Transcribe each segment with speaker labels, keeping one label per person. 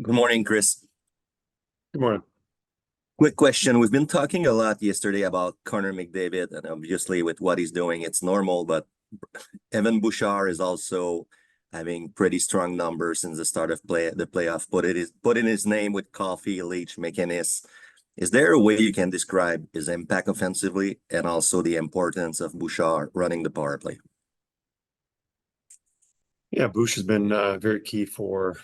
Speaker 1: Good morning, Kris.
Speaker 2: Good morning.
Speaker 1: Quick question. We've been talking a lot yesterday about Connor McDavid, and obviously with what he's doing, it's normal, but Evan Bouchard is also having pretty strong numbers since the start of the playoff. Put in his name with Coffee, Leach, McInnes. Is there a way you can describe his impact offensively and also the importance of Bouchard running the power play?
Speaker 2: Yeah, Bush has been very key for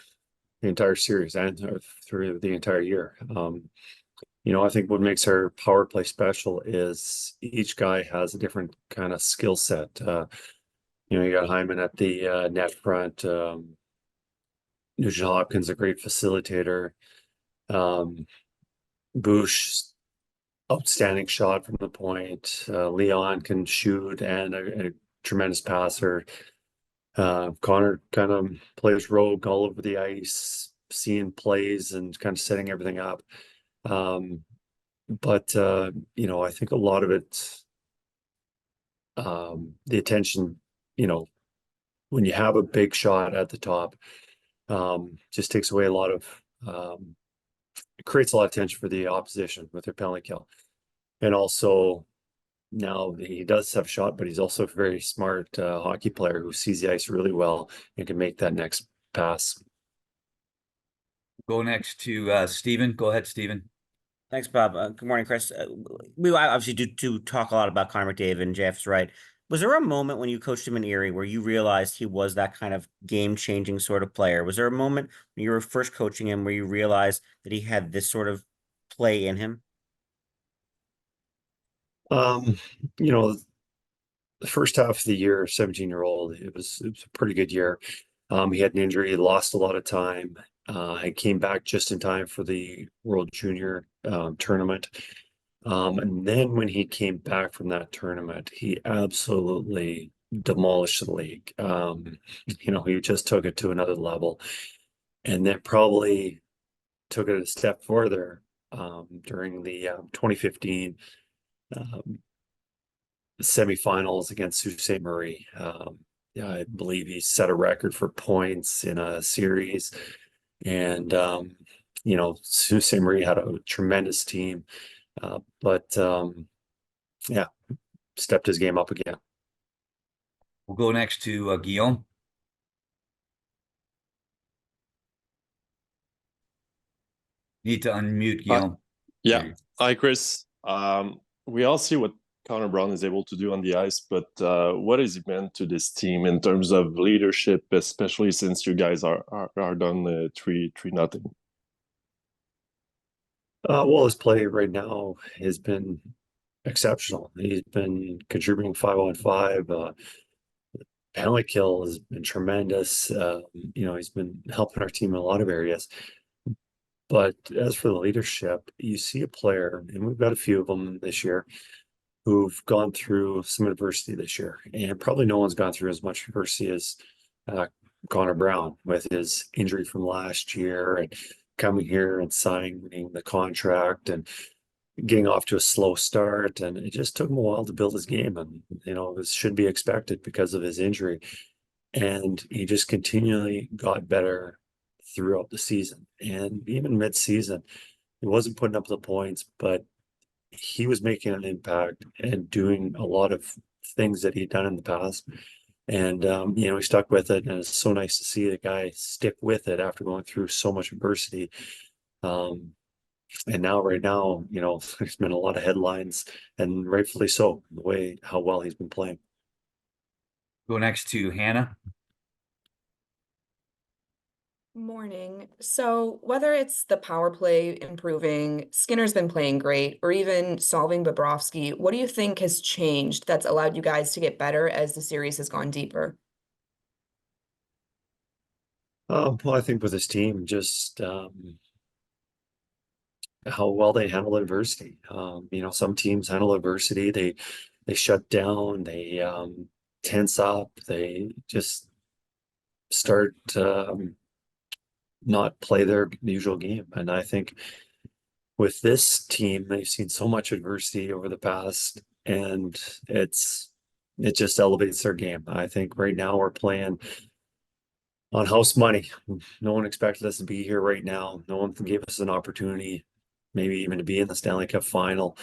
Speaker 2: the entire series and through the entire year. I think what makes our power play special is each guy has a different kind of skill set. You got Hyman at the net front. Nugent Hopkins, a great facilitator. Um, Bush, outstanding shot from the point. Leon can shoot and a tremendous passer. Connor kind of plays rogue all over the ice, seeing plays and kind of setting everything up. I think a lot of it, the attention, when you have a big shot at the top, just takes away a lot of, it creates a lot of tension for the opposition with their penalty kill. And also, now he does have a shot, but he's also a very smart hockey player who sees the ice really well and can make that next pass.
Speaker 3: Go next to Stephen. Go ahead, Stephen.
Speaker 4: Thanks, Bob. Good morning, Kris. We obviously do talk a lot about Connor McDavid, and Jeff's right. Was there a moment when you coached him in Erie where you realized he was that kind of game-changing sort of player? Was there a moment when you were first coaching him where you realized that he had this sort of play in him?
Speaker 2: Um, you know, the first half of the year, 17-year-old, it was a pretty good year. He had an injury, he lost a lot of time. He came back just in time for the World Junior tournament. And then when he came back from that tournament, he absolutely demolished the league. He just took it to another level. And then probably took it a step further during the 2015 semifinals against Sault Ste. Marie. I believe he set a record for points in a series. And, Sault Ste. Marie had a tremendous team. Stepped his game up again.
Speaker 3: We'll go next to Guillaume. Need to unmute Guillaume.
Speaker 5: Hi, Kris. We all see what Connor Brown is able to do on the ice, but what has he meant to this team in terms of leadership, especially since you guys are done 3-0?
Speaker 2: His play right now has been exceptional. He's been contributing 5-on-5. Penalty kill has been tremendous. He's been helping our team in a lot of areas. But as for the leadership, you see a player, and we've got a few of them this year, who've gone through some adversity this year. And probably no one's gone through as much adversity as Connor Brown with his injury from last year and coming here and signing the contract and getting off to a slow start. And it just took him a while to build his game. And, this should be expected because of his injury. And he just continually got better throughout the season. And even mid-season, he wasn't putting up the points, but he was making an impact and doing a lot of things that he'd done in the past. And, he stuck with it. And it's so nice to see the guy stick with it after going through so much adversity. And right now, there's been a lot of headlines, and rightfully so, how well he's been playing.
Speaker 3: Go next to Hannah.
Speaker 6: Morning. So whether it's the power play improving, Skinner's been playing great, or even solving Bobrovsky, what do you think has changed that's allowed you guys to get better as the series has gone deeper?
Speaker 2: I think with his team, just how well they handle adversity. Some teams handle adversity, they shut down, they tense up, they just start not play their usual game. And I think with this team, they've seen so much adversity over the past, and it just elevates their game. I think right now we're playing on house money. No one expected us to be here right now. No one gave us an opportunity, maybe even to be in the Stanley Cup final,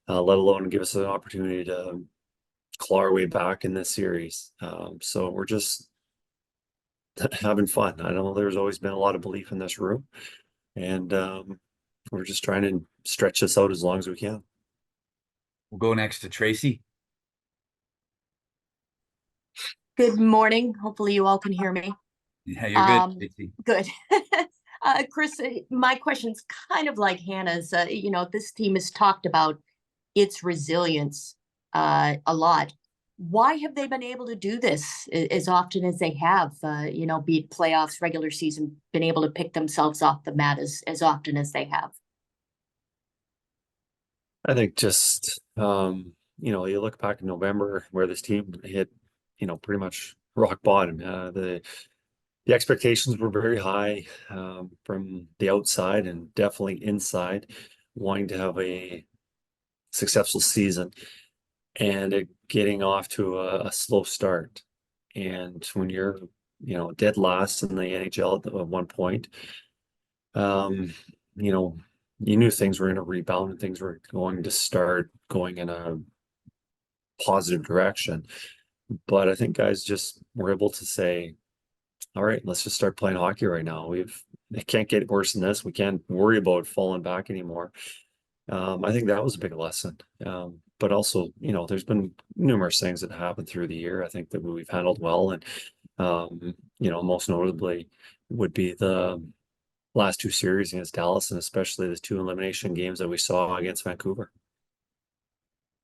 Speaker 2: let alone give us an opportunity to claw our way back in this series. So we're just having fun. I know there's always been a lot of belief in this room, and we're just trying to stretch this out as long as we can.
Speaker 3: We'll go next to Tracy.
Speaker 7: Good morning. Hopefully you all can hear me.
Speaker 3: Yeah, you're good, Tracy.
Speaker 7: Good. Kris, my question's kind of like Hannah's. This team has talked about its resilience a lot. Why have they been able to do this as often as they have? Be it playoffs, regular season, been able to pick themselves off the mat as often as they have.
Speaker 2: I think just you look back in November where this team hit, pretty much rock bottom. The expectations were very high from the outside and definitely inside, wanting to have a successful season, and it getting off to a slow start. And when you're, dead last in the NHL at one point, you knew things were going to rebound and things were going to start going in a positive direction. But I think guys just were able to say, all right, let's just start playing hockey right now. It can't get worse than this. We can't worry about falling back anymore. I think that was a big lesson. But also, there's been numerous things that happened through the year. I think that we've handled well, and most notably would be the last two series against Dallas, and especially the two elimination games that we saw against Vancouver.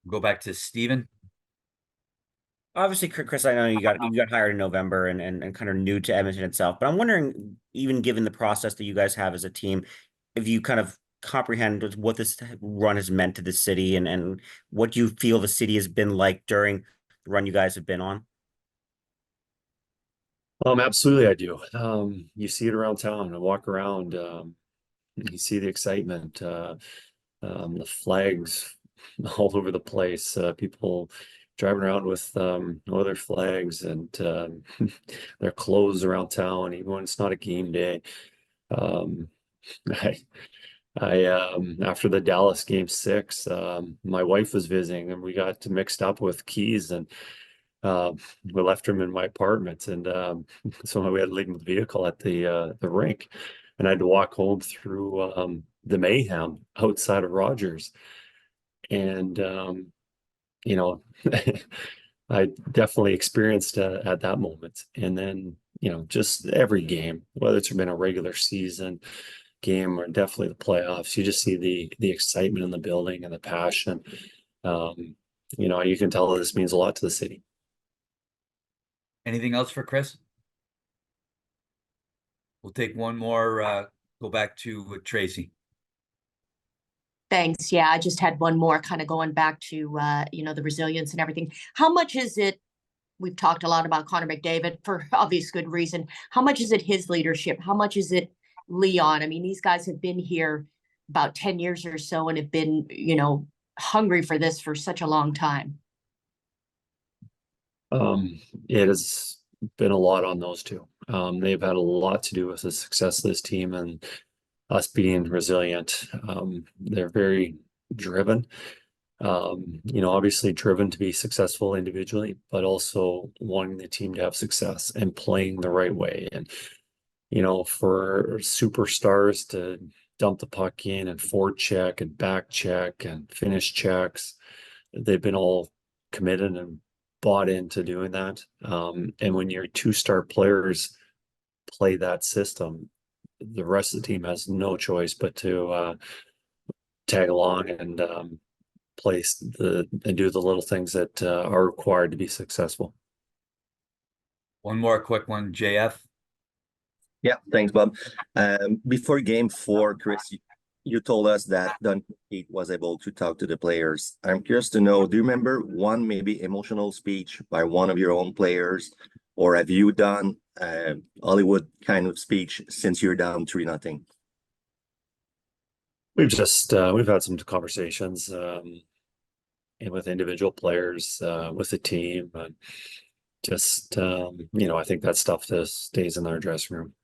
Speaker 3: Go back to Steven.
Speaker 4: Obviously, Kris, I know you got hired in November and kind of new to Edmonton itself, but I'm wondering, even given the process that you guys have as a team, if you kind of comprehend what this run has meant to the city and what you feel the city has been like during the run you guys have been on.
Speaker 2: Absolutely, I do. You see it around town. I walk around, you see the excitement, the flags all over the place, people driving around with other flags and their clothes around town, even when it's not a game day. I after the Dallas game 6, my wife was visiting and we got mixed up with keys, and we left them in my apartment, and so we had to leave the vehicle at the rink, and I had to walk home through the mayhem outside of Rogers. And I definitely experienced at that moment. And then just every game, whether it's been a regular season game or definitely the playoffs, you just see the excitement in the building and the passion. You can tell that this means a lot to the city.
Speaker 3: Anything else for Kris? We'll take one more, go back to Tracy.
Speaker 7: Thanks. Yeah, I just had one more, kind of going back to the resilience and everything. How much is it? We've talked a lot about Connor McDavid for obvious good reason. How much is it his leadership? How much is it Leon? I mean, these guys have been here about 10 years or so and have been, hungry for this for such a long time.
Speaker 2: It has been a lot on those two. They've had a lot to do with the success of this team and us being resilient. They're very driven, obviously driven to be successful individually, but also wanting the team to have success and playing the right way. And, for superstars to dump the puck in and forecheck and back check and finish checks, they've been all committed and bought into doing that. And when your two-star players play that system, the rest of the team has no choice but to tag along and and do the little things that are required to be successful.
Speaker 3: One more quick one, JF.
Speaker 1: Yeah, thanks, Bob. Before game 4, Kris, you told us that Don Pete was able to talk to the players. I'm curious to know, do you remember one maybe emotional speech by one of your own players, or have you done Hollywood kind of speech since you're down 3-0?
Speaker 2: We've had some conversations with individual players, with the team, and just, I think that stuff just stays in our dressing room.